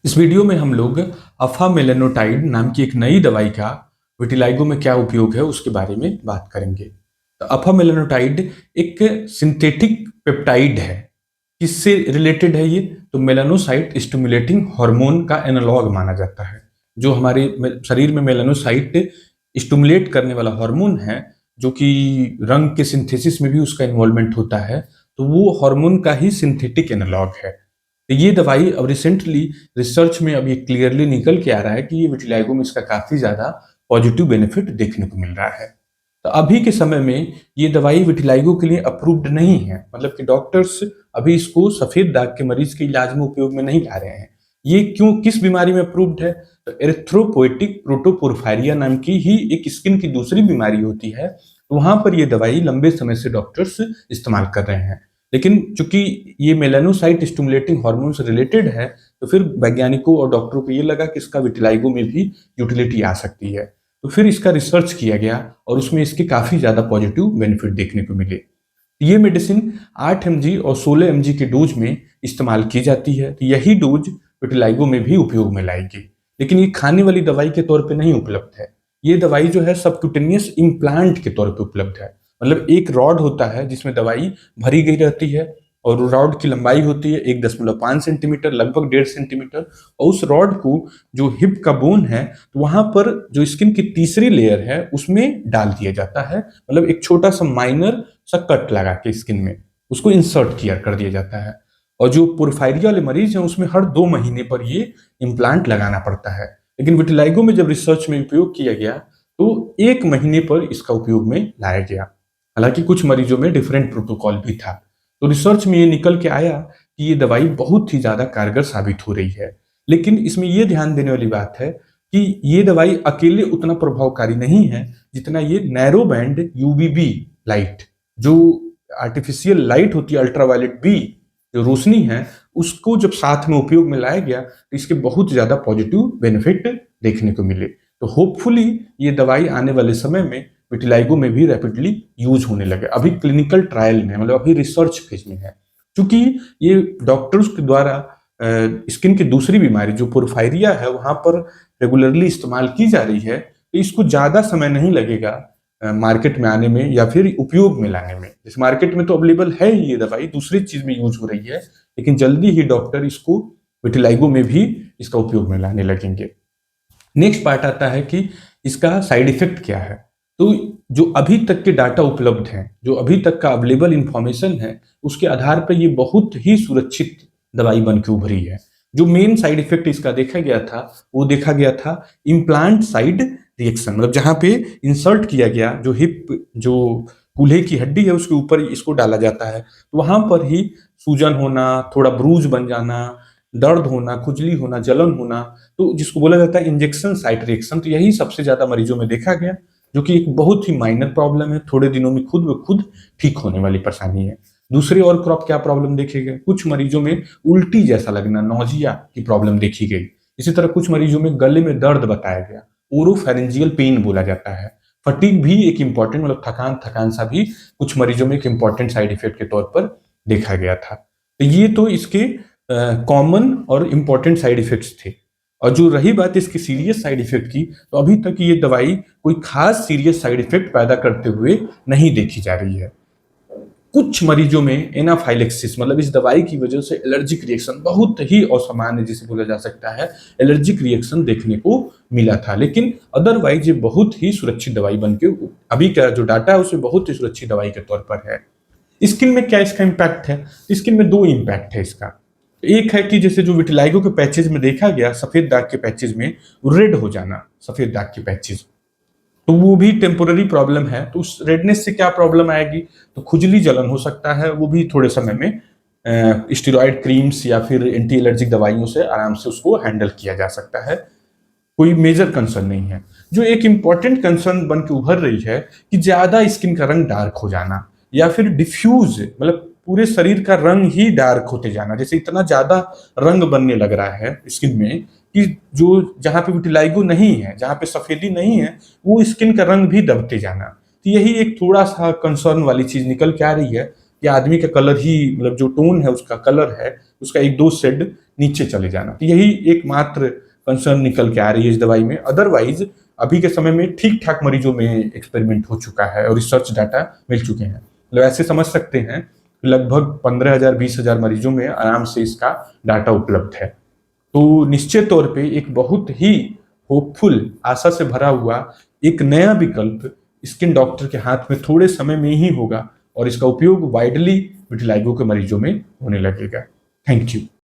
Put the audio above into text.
इस वीडियो में हम लोग अफामेलेनोटाइड नाम की एक नई दवाई का विटिलाइगो में क्या उपयोग है उसके बारे में बात करेंगे। तो अफामेलेनोटाइड एक सिंथेटिक पेप्टाइड है। किससे रिलेटेड है ये? तो मेलानोसाइट स्टिमुलेटिंग हार्मोन का एनालॉग माना जाता है। जो हमारे शरीर में मेलानोसाइट स्टिमुलेट करने वाला हार्मोन है, जो कि रंग के सिंथेसिस में भी उसका इन्वॉल्वमेंट होता है, तो वो हार्मोन का ही सिंथेटिक एनालॉग है। तो ये दवाई अब रिसेंटली रिसर्च में अब ये क्लियरली निकल के आ रहा है कि ये विटिलाइगो में इसका काफी ज्यादा पॉजिटिव बेनिफिट देखने को मिल रहा है। तो अभी के समय में ये दवाई विटिलाइगो के लिए अप्रूव्ड नहीं है, मतलब कि डॉक्टर्स अभी इसको सफेद दाग के मरीज के इलाज में उपयोग में नहीं ला रहे हैं। ये क्यों, किस बीमारी में अप्रूव्ड है? तो एरिथ्रोपोएटिक प्रोटोपोर्फायरिया नाम की ही एक स्किन की दूसरी बीमारी होती है, तो वहां पर ये दवाई लंबे समय से डॉक्टर्स इस्तेमाल कर रहे हैं। लेकिन चूंकि ये मेलानोसाइट स्टिमुलेटिंग हार्मोन से रिलेटेड है, तो फिर वैज्ञानिकों और डॉक्टरों को ये लगा कि इसका विटिलाइगो में भी यूटिलिटी आ सकती है। तो फिर इसका रिसर्च किया गया और उसमें इसके काफी ज्यादा पॉजिटिव बेनिफिट देखने को मिले। ये मेडिसिन 8 mg और 16 mg के डोज में इस्तेमाल की जाती है। तो यही डोज विटिलाइगो में भी उपयोग में लाएगी। लेकिन ये खाने वाली दवाई के तौर पे नहीं उपलब्ध है। ये दवाई जो है सबक्यूटेनियस इम्प्लांट के तौर पे उपलब्ध है। मतलब एक रॉड होता है जिसमें दवाई भरी गई रहती है, और रॉड की लंबाई होती है 1.5 सेंटीमीटर, लगभग 1.5 सेंटीमीटर। और उस रॉड को, जो हिप का बोन है, तो वहां पर जो स्किन की तीसरी लेयर है उसमें डाल दिया जाता है। मतलब एक छोटा सा माइनर सा कट लगा के स्किन में उसको इंसर्ट किया कर दिया जाता है। और जो पोर्फायरिया वाले मरीज हैं उसमें हर 2 महीने पर ये इम्प्लांट लगाना पड़ता है। लेकिन विटिलाइगो में जब रिसर्च में उपयोग किया गया तो 1 महीने पर इसका उपयोग में लाया गया। हालांकि कुछ मरीजों में डिफरेंट प्रोटोकॉल भी था। तो रिसर्च में ये निकल के आया कि ये दवाई बहुत ही ज्यादा कारगर साबित हो रही है। लेकिन इसमें ये ध्यान देने वाली बात है कि ये दवाई अकेले उतना प्रभावकारी नहीं है जितना ये नैरो बैंड यूवीबी लाइट, जो आर्टिफिशियल लाइट होती है, अल्ट्रावायलेट बी जो रोशनी है, उसको जब साथ में उपयोग में लाया गया तो इसके बहुत ज्यादा पॉजिटिव बेनिफिट देखने को मिले। तो होपफुली ये दवाई आने वाले समय में विटिलाइगो में भी रैपिडली यूज होने लगे। अभी क्लिनिकल ट्रायल में, मतलब अभी रिसर्च फेज में है। क्योंकि ये डॉक्टर्स के द्वारा स्किन की दूसरी बीमारी जो पोर्फायरिया है वहां पर रेगुलरली इस्तेमाल की जा रही है, तो इसको ज्यादा समय नहीं लगेगा मार्केट में आने में या फिर उपयोग में लाने में। इस मार्केट में तो अवेलेबल है ही, ये दवाई दूसरी चीज में यूज हो रही है, लेकिन जल्दी ही डॉक्टर इसको विटिलाइगो में भी इसका उपयोग में लाने लगेंगे। नेक्स्ट पार्ट आता है कि इसका साइड इफेक्ट क्या है। तो जो अभी तक के डाटा उपलब्ध हैं, जो अभी तक का अवेलेबल इंफॉर्मेशन है, उसके आधार पर ये बहुत ही सुरक्षित दवाई बन के उभरी है। जो मेन साइड इफेक्ट इसका देखा गया था वो देखा गया था इम्प्लांट साइड रिएक्शन। मतलब जहां पे इंसर्ट किया गया, जो हिप, जो कूल्हे की हड्डी है उसके ऊपर इसको डाला जाता है, तो वहां पर ही सूजन होना, थोड़ा ब्रूज बन जाना, दर्द होना, खुजली होना, जलन होना, तो जिसको बोला जाता है इंजेक्शन साइट रिएक्शन। तो यही सबसे ज्यादा मरीजों में देखा गया, जो कि एक बहुत ही माइनर प्रॉब्लम है, थोड़े दिनों में खुद ब खुद ठीक होने वाली परेशानी है। दूसरी और क्रॉप क्या प्रॉब्लम देखे गए, कुछ मरीजों में उल्टी जैसा लगना, नौजिया की प्रॉब्लम देखी गई। इसी तरह कुछ मरीजों में गले में दर्द बताया गया, ओरोफेरेंजियल पेन बोला जाता है। फटीग भी एक इंपॉर्टेंट, मतलब थकान थकान सा भी कुछ मरीजों में एक इंपॉर्टेंट साइड इफेक्ट के तौर पर देखा गया था। तो ये तो इसके कॉमन और इम्पॉर्टेंट साइड इफेक्ट्स थे। और जो रही बात इसकी सीरियस साइड इफेक्ट की, तो अभी तक ये दवाई कोई खास सीरियस साइड इफेक्ट पैदा करते हुए नहीं देखी जा रही है। कुछ मरीजों में एनाफाइलेक्सिस, मतलब इस दवाई की वजह से एलर्जिक रिएक्शन, बहुत ही असामान्य जिसे बोला जा सकता है, एलर्जिक रिएक्शन देखने को मिला था। लेकिन अदरवाइज ये बहुत ही सुरक्षित दवाई बन के अभी का जो डाटा है उसमें बहुत ही सुरक्षित दवाई के तौर पर है। स्किन में क्या इसका इम्पैक्ट है? स्किन में दो इम्पैक्ट है इसका। एक है कि जैसे जो विटिलाइगो के पैचेज में देखा गया, सफेद दाग के पैचेज में रेड हो जाना, सफेद दाग के पैचेज, तो वो भी टेम्पोररी प्रॉब्लम है। तो उस रेडनेस से क्या प्रॉब्लम आएगी? तो खुजली जलन हो सकता है, वो भी थोड़े समय में स्टेरॉइड क्रीम्स या फिर एंटी एलर्जिक दवाइयों से आराम से उसको हैंडल किया जा सकता है। कोई मेजर कंसर्न नहीं है। जो एक इंपॉर्टेंट कंसर्न बन के उभर रही है कि ज्यादा स्किन का रंग डार्क हो जाना, या फिर डिफ्यूज, मतलब पूरे शरीर का रंग ही डार्क होते जाना। जैसे इतना ज्यादा रंग बनने लग रहा है स्किन में कि जो जहां पे विटिलाइगो नहीं है, जहां पे सफेदी नहीं है, वो स्किन का रंग भी दबते जाना। तो यही एक थोड़ा सा कंसर्न वाली चीज निकल के आ रही है कि आदमी का कलर ही, मतलब जो टोन है उसका, कलर है उसका, एक दो शेड नीचे चले जाना। तो यही एकमात्र कंसर्न निकल के आ रही है इस दवाई में। अदरवाइज अभी के समय में ठीक ठाक मरीजों में एक्सपेरिमेंट हो चुका है और रिसर्च डाटा मिल चुके हैं। मतलब ऐसे समझ सकते हैं लगभग 15,000 20,000 मरीजों में आराम से इसका डाटा उपलब्ध है। तो निश्चित तौर पे एक बहुत ही होपफुल, आशा से भरा हुआ एक नया विकल्प स्किन डॉक्टर के हाथ में थोड़े समय में ही होगा और इसका उपयोग वाइडली विटिलाइगो के मरीजों में होने लगेगा। Thank you.